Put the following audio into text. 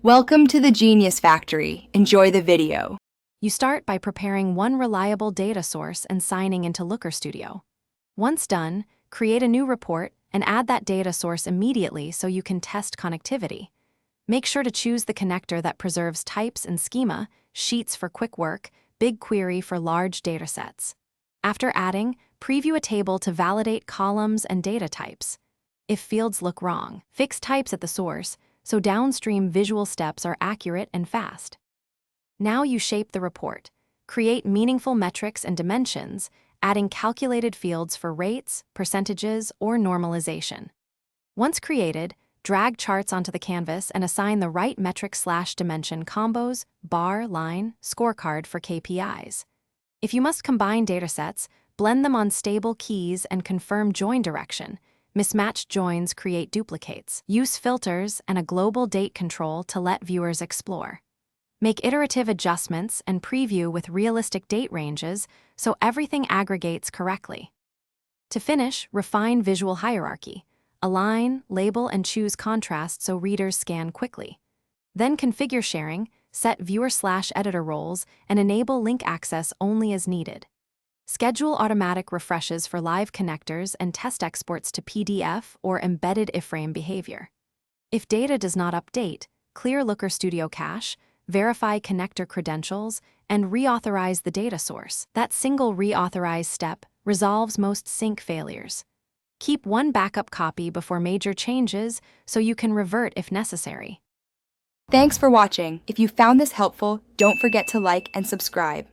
Welcome to the Genius Factory. Enjoy the video. You start by preparing one reliable data source and signing into Looker Studio. Once done, create a new report and add that data source immediately so you can test connectivity. Make sure to choose the connector that preserves types and schema, Sheets for quick work, BigQuery for large datasets. After adding, preview a table to validate columns and data types. If fields look wrong, fix types at the source so downstream visual steps are accurate and fast. Now you shape the report. Create meaningful metrics and dimensions, adding calculated fields for rates, percentages, or normalization. Once created, drag charts onto the canvas and assign the right metric/dimension combos, bar, line, scorecard for KPIs. If you must combine datasets, blend them on stable keys and confirm join direction. Mismatched joins create duplicates. Use filters and a global date control to let viewers explore. Make iterative adjustments and preview with realistic date ranges so everything aggregates correctly. To finish, refine visual hierarchy. Align, label, and choose contrast so readers scan quickly. Then configure sharing, set viewer/editor roles, and enable link access only as needed. Schedule automatic refreshes for live connectors and test exports to PDF or embedded iframe behavior. If data does not update, clear Looker Studio cache, verify connector credentials, and reauthorize the data source. That single reauthorize step resolves most sync failures. Keep one backup copy before major changes so you can revert if necessary. Thanks for watching. If you found this helpful, don't forget to like and subscribe.